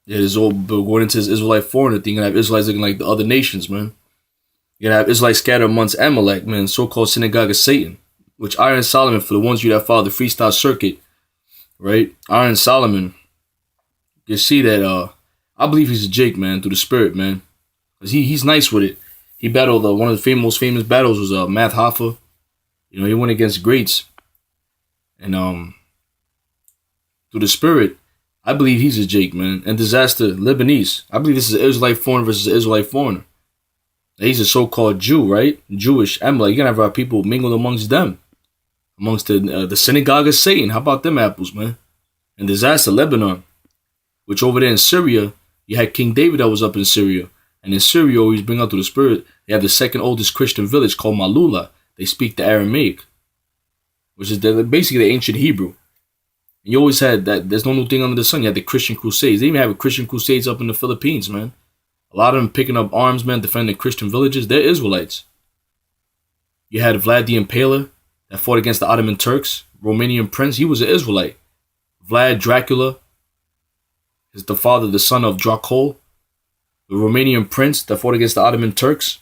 Yeah, this all going into this Israelite foreigner thing. You have Israelites looking like the other nations, man. You have Israelites scattered amongst Amalek, man, so-called synagogue of Satan. Which Iron Solomon, for the ones of you that follow the freestyle circuit, right? Iron Solomon, you see that I believe he's a Jake, man, through the spirit, man. Cause he's nice with it. He battled one of the most famous battles was Math Hoffa. You know, he went against greats. And through the spirit, I believe he's a Jake, man. And Disaster, Lebanese. I believe this is an Israelite foreigner versus an Israelite foreigner. He's a so-called Jew, right? Jewish Amalek. You're going to have our people mingled amongst them. Amongst the synagogue of Satan. How about them apples, man? And Disaster, Lebanon. Which over there in Syria, you had King David that was up in Syria. And in Syria, always bring out through the spirit, they have the second oldest Christian village called Malula. They speak the Aramaic. Which is basically the ancient Hebrew. And you always had that, there's no new thing under the sun. You had the Christian Crusades. They even have Christian Crusades up in the Philippines, man. A lot of them picking up arms, man, defending Christian villages. They're Israelites. You had Vlad the Impaler that fought against the Ottoman Turks. Romanian prince, he was an Israelite. Vlad Dracula is the father, the son of Dracul, the Romanian prince that fought against the Ottoman Turks.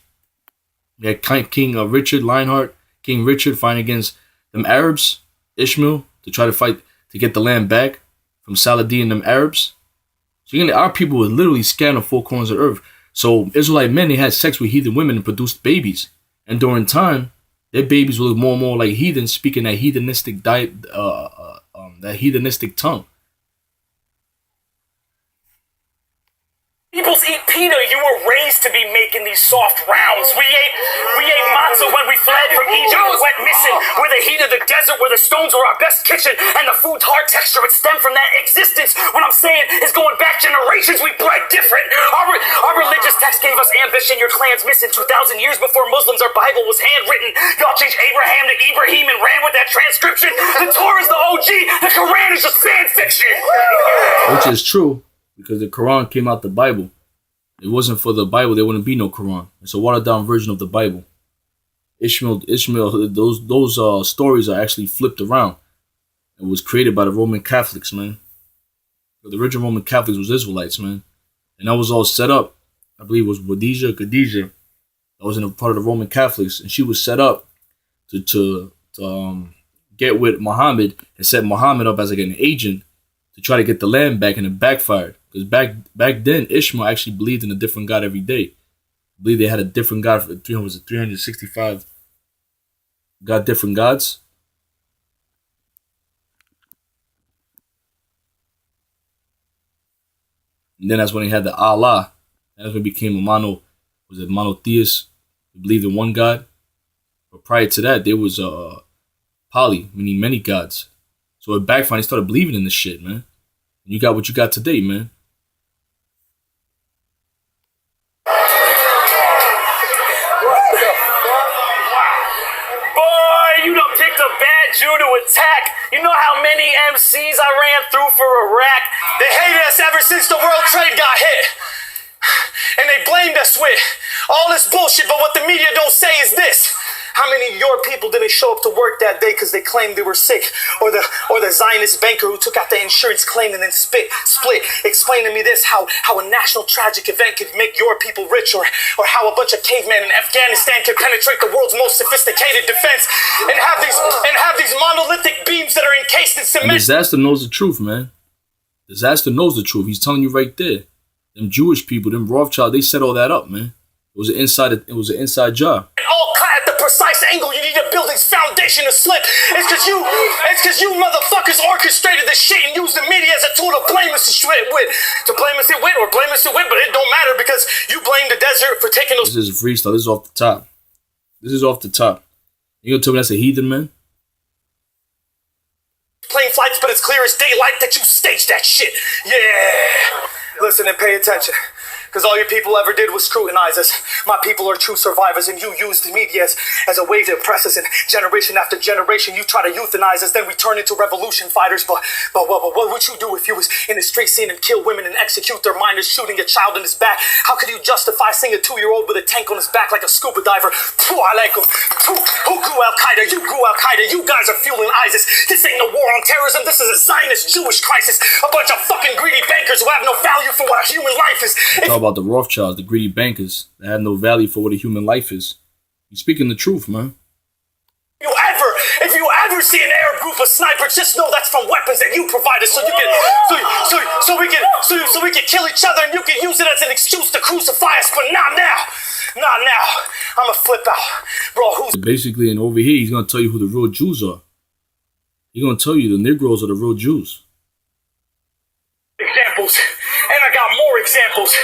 You had King Richard Lionheart, King Richard fighting against them Arabs, Ishmael, to try to fight to get the land back from Saladin and them Arabs. So our people were literally scattered on four corners of the earth. So Israelite men, they had sex with heathen women and produced babies. And during time, their babies will look more and more like heathens, speaking that heathenistic that heathenistic tongue. Peoples eat pita. You were raised to be making these soft rounds. We ate matzah when we fled from Egypt and went missing. We're the heat of the desert where the stones were our best kitchen and the food's hard texture would stem from that existence. What I'm saying is going back generations, we bred different. Our religious text gave us ambition. Your clan's missing 2,000 years before Muslims, our Bible was handwritten. Y'all changed Abraham to Ibrahim and ran with that transcription. The Torah is the OG. The Quran is just fan fiction. Which is true. Because the Quran came out the Bible. If it wasn't for the Bible, there wouldn't be no Quran. It's a watered down version of the Bible. Ishmael, those stories are actually flipped around. It was created by the Roman Catholics, man. But the original Roman Catholics was Israelites, man. And that was all set up. I believe it was Khadijah. That was in a part of the Roman Catholics. And she was set up to get with Muhammad and set Muhammad up as like an agent to try to get the land back, and it backfired. Because back then, Ishmael actually believed in a different God every day. I believe they had a different God for 365 different gods. And then that's when he had the Allah. That's when it became a monotheist. They believed in one God. But prior to that, there was poly, meaning many gods. So it backfired. He started believing in this shit, man. And you got what you got today, man. Boy, you done picked a bad Jew to attack. You know how many MCs I ran through for a rack? They hated us ever since the World Trade got hit. And they blamed us with all this bullshit, but what the media don't say is this. How many of your people didn't show up to work that day because they claimed they were sick? Or the Zionist banker who took out the insurance claim and then split. Explain to me this, how a national tragic event could make your people rich, or how a bunch of cavemen in Afghanistan could penetrate the world's most sophisticated defense and have these monolithic beams that are encased in cement. And Disaster knows the truth, man. Disaster knows the truth. He's telling you right there. Them Jewish people, them Rothschild, they set all that up, man. It was an inside job. All cut at the precise angle you need a building's foundation to slip. It's because you motherfuckers orchestrated this shit and used the media as a tool to blame us with, but it don't matter because you blame the desert for taking those. This is freestyle. This is off the top. You gonna tell me that's a heathen, man? Plane flights, but it's clear as daylight that you staged that shit. Yeah. Listen and pay attention. Because all your people ever did was scrutinize us. My people are true survivors, and you use the media as a way to oppress us. And generation after generation, you try to euthanize us. Then we turn into revolution fighters. But what would you do if you was in the street scene and kill women and execute their minors, shooting a child in his back? How could you justify seeing a 2-year-old with a tank on his back like a scuba diver? Phew, I like him. Who grew Al-Qaeda? You grew Al-Qaeda. You guys are fueling ISIS. This ain't no war on terrorism. This is a Zionist Jewish crisis. A bunch of fucking greedy bankers who have no value for what a human life is. Talk about the Rothschilds, the greedy bankers that have no value for what a human life is. You're speaking the truth, man. If you ever see an Arab group of snipers, just know that's from weapons that you provided, so you can, so we can kill each other, and you can use it as an excuse to crucify us. But not now. I'ma flip out, bro. Basically, and over here, he's gonna tell you who the real Jews are. He's gonna tell you the Negroes are the real Jews. Examples, and I got more examples.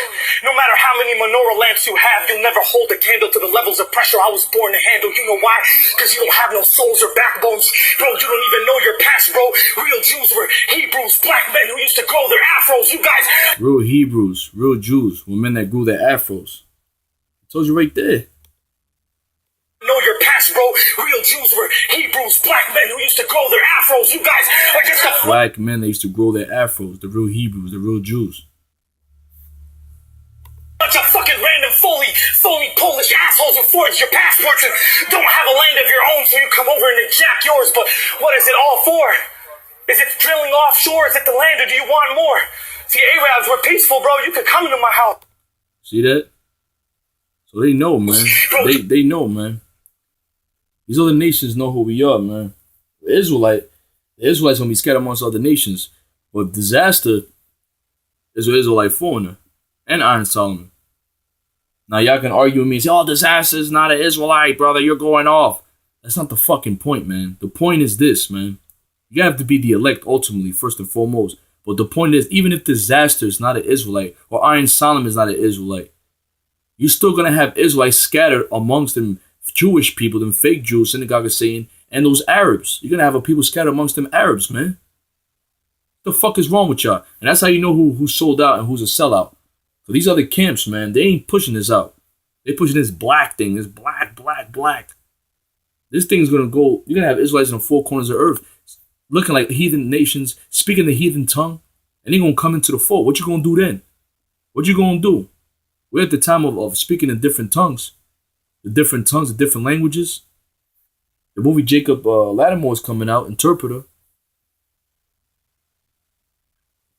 No matter how many menorah lamps you have, you'll never hold a candle to the levels of pressure I was born to handle. You know why? Because you don't have no souls or backbones. Bro, you don't even know your past, bro. Real Jews were Hebrews, black men who used to grow their afros. You guys... Real Hebrews, real Jews were men that grew their afros. I told you right there. Know your past, bro. Real Jews were Hebrews, black men who used to grow their afros. You guys are just a... Black men that used to grow their afros. The real Hebrews, the real Jews. Bunch of fucking random phony Polish assholes who forged your passports and don't have a land of your own, so you come over and jack yours. But what is it all for? Is it drilling offshore? Is it the land, or do you want more? See, Arabs were peaceful, bro. You could come into my house. See that? So they know, man. They know, man. These other nations know who we are, man. The Israelites gonna be scattered amongst other nations. But disaster is an Israelite foreigner. And Iron Solomon. Now y'all can argue with me and say, oh, disaster is not an Israelite, brother. You're going off. That's not the fucking point, man. The point is this, man. You have to be the elect ultimately, first and foremost. But the point is, even if disaster is not an Israelite, or Iron Solomon is not an Israelite, you're still going to have Israelites scattered amongst them Jewish people, them fake Jews, synagogue is saying, and those Arabs. You're going to have a people scattered amongst them Arabs, man. What the fuck is wrong with y'all? And that's how you know who sold out and who's a sellout. So these other camps, man, they ain't pushing this out. They pushing this black thing, this black. This thing's going to go, you're going to have Israelites in the four corners of earth looking like heathen nations, speaking the heathen tongue, and they're going to come into the fold. What you going to do then? What you going to do? We're at the time of speaking in different tongues. The different languages. The movie Jacob Lattimore is coming out, Interpreter.